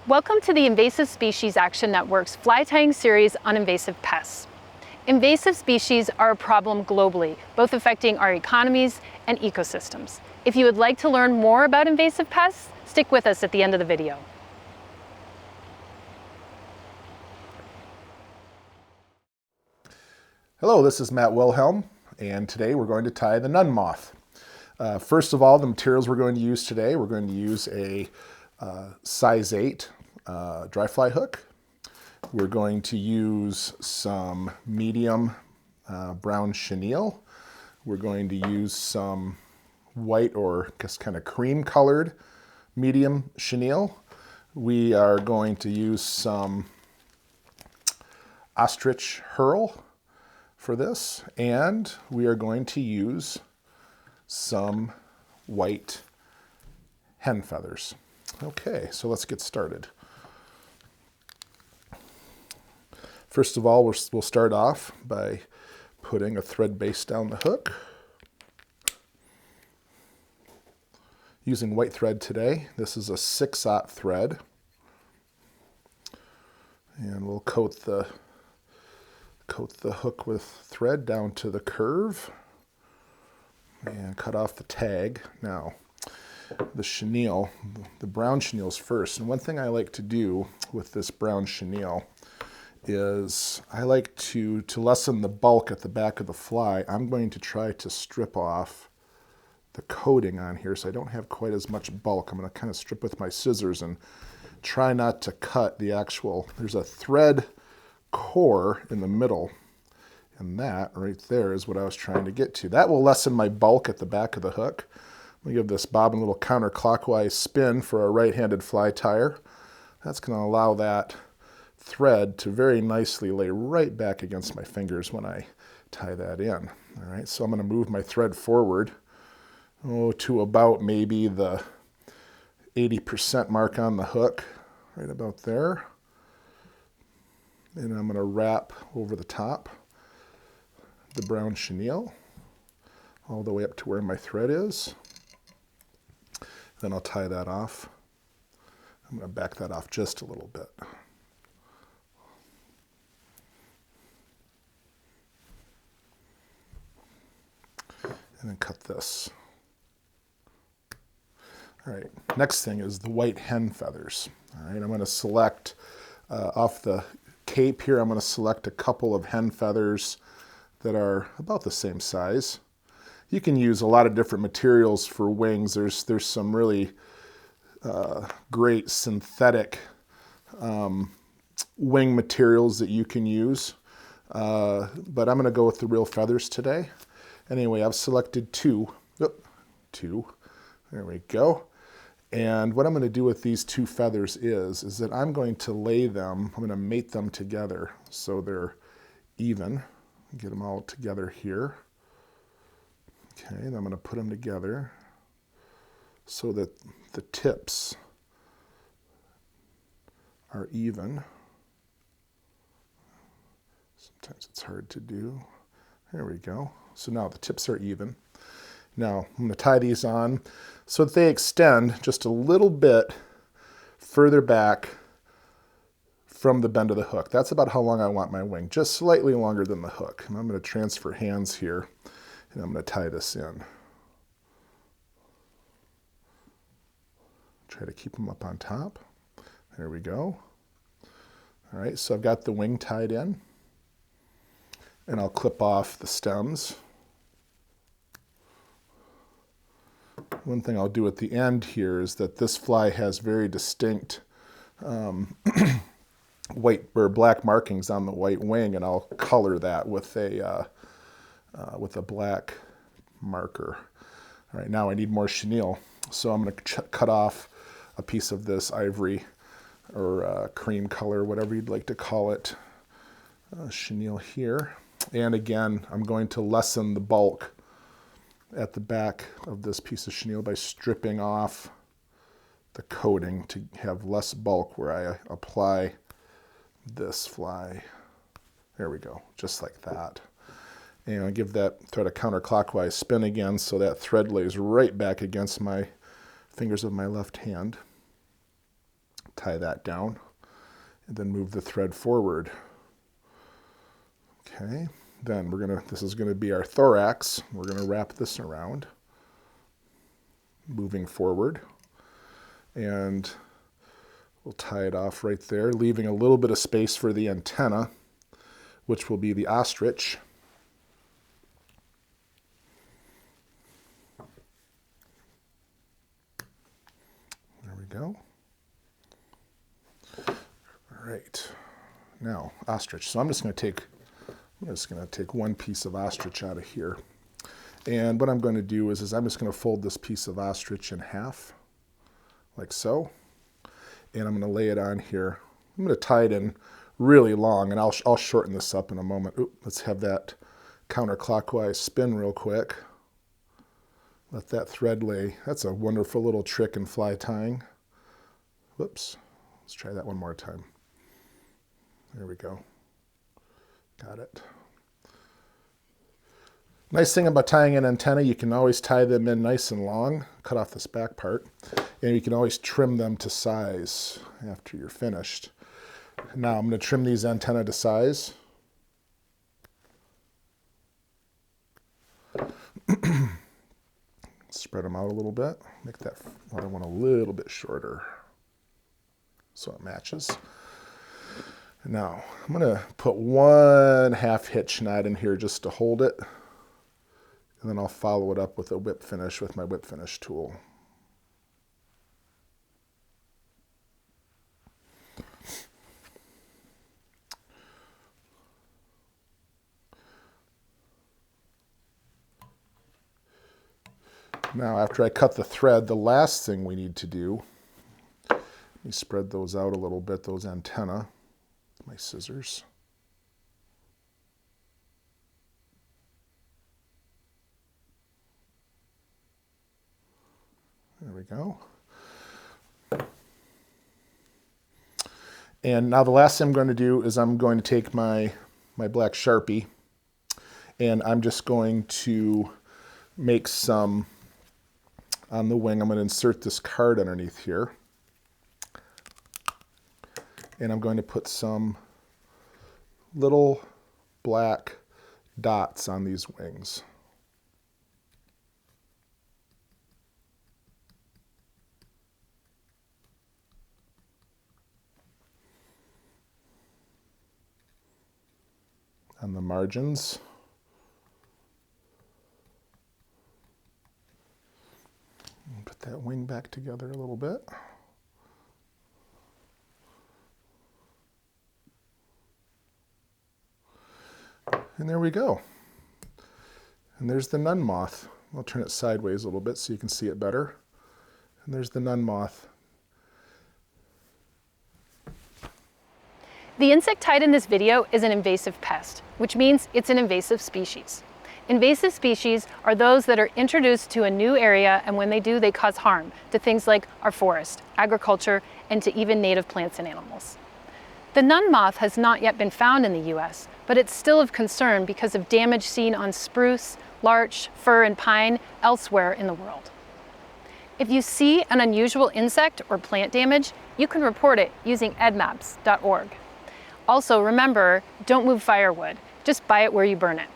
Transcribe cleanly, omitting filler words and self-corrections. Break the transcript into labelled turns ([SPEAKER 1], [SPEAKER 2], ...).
[SPEAKER 1] Welcome to the Invasive Species Action Network's fly tying series on invasive pests. Invasive species are a problem globally, both affecting our economies and ecosystems. If you would like to learn more about invasive pests, stick with us at the end of the video.
[SPEAKER 2] Hello, this is Matt Wilhelm, and today we're going to tie the Nun Moth. First of all, the materials we're going to use today, we're going to use a size 8 dry fly hook. We're going to use some medium brown chenille. We're going to use some white or just kind of cream colored medium chenille. We are going to use some ostrich herl for this, and we are going to use some white hen feathers. Okay, so let's get started. First of all, we'll start off by putting a thread base down the hook. Using white thread today. This is a 6/0 thread. And we'll coat the hook with thread down to the curve and cut off the tag. Now, the chenille, the brown chenille's first. And one thing I like to do with this brown chenille is I like to lessen the bulk at the back of the fly. I'm going to try to strip off the coating on here so I don't have quite as much bulk. I'm going to kind of strip with my scissors and try not to cut the actual, there's a thread core in the middle, and that right there is what I was trying to get to. That will lessen my bulk at the back of the hook. I'm going to give this bobbin a little counterclockwise spin for a right-handed fly tire. That's going to allow that thread to very nicely lay right back against my fingers when I tie that in. All right, so I'm going to move my thread forward to about maybe the 80% mark on the hook, right about there. And I'm going to wrap over the top the brown chenille all the way up to where my thread is. Then I'll tie that off. I'm going to back that off just a little bit. And then cut this. All right, next thing is the white hen feathers. All right, I'm going to select off the cape here, I'm going to select a couple of hen feathers that are about the same size. You can use a lot of different materials for wings. There's some really great synthetic wing materials that you can use, but I'm going to go with the real feathers today. Anyway, I've selected two. There we go. And what I'm going to do with these two feathers is that I'm going to lay them, I'm going to mate them together so they're even. Get them all together here. Okay, and I'm going to put them together so that the tips are even. Sometimes it's hard to do. There we go. So now the tips are even. Now I'm going to tie these on so that they extend just a little bit further back from the bend of the hook. That's about how long I want my wing, just slightly longer than the hook. And I'm going to transfer hands here, and I'm going to tie this in. Try to keep them up on top. There we go. All right, so I've got the wing tied in, and I'll clip off the stems. One thing I'll do at the end here is that this fly has very distinct white or black markings on the white wing, and I'll color that with a black marker. All right, now I need more chenille, so I'm going to cut off a piece of this ivory or cream color, whatever you'd like to call it, chenille here. And again, I'm going to lessen the bulk at the back of this piece of chenille by stripping off the coating to have less bulk where I apply this fly. There we go, just like that. And I give that thread a counterclockwise spin again so that thread lays right back against my fingers of my left hand. tie that down and then move the thread forward. Okay, then this is gonna be our thorax. We're gonna wrap this around, moving forward, and we'll tie it off right there, leaving a little bit of space for the antenna, which will be the ostrich. There we go. All right, now ostrich. So I'm just going to take one piece of ostrich out of here. And what I'm going to do is I'm just going to fold this piece of ostrich in half, like so. And I'm going to lay it on here. I'm going to tie it in really long, and I'll shorten this up in a moment. Ooh, let's have that counterclockwise spin real quick. Let that thread lay. That's a wonderful little trick in fly tying. Whoops. Let's try that one more time. There we go. Got it. Nice thing about tying an antenna, you can always tie them in nice and long, cut off this back part, and you can always trim them to size after you're finished. Now I'm going to trim these antennae to size. Spread them out a little bit, make that other one a little bit shorter so it matches. Now I'm going to put 1/2 hitch knot in here just to hold it, and then I'll follow it up with a whip finish with my whip finish tool. Now, after I cut the thread, the last thing we need to do, let me spread those out a little bit, those antennae, with my scissors. There we go. And now the last thing I'm going to do is I'm going to take my black Sharpie, and I'm just going to make some on the wing. I'm going to insert this card underneath here, and I'm going to put some little black dots on these wings. On the margins. Put that wing back together a little bit. And there we go. And there's the Nun Moth. I'll turn it sideways a little bit so you can see it better. And there's the Nun Moth.
[SPEAKER 1] The insect tied in this video is an invasive pest, which means it's an invasive species. Invasive species are those that are introduced to a new area, and when they do, they cause harm to things like our forest, agriculture, and to even native plants and animals. The Nun Moth has not yet been found in the US, but it's still of concern because of damage seen on spruce, larch, fir, and pine elsewhere in the world. If you see an unusual insect or plant damage, you can report it using edmaps.org. Also, remember, don't move firewood. Just buy it where you burn it.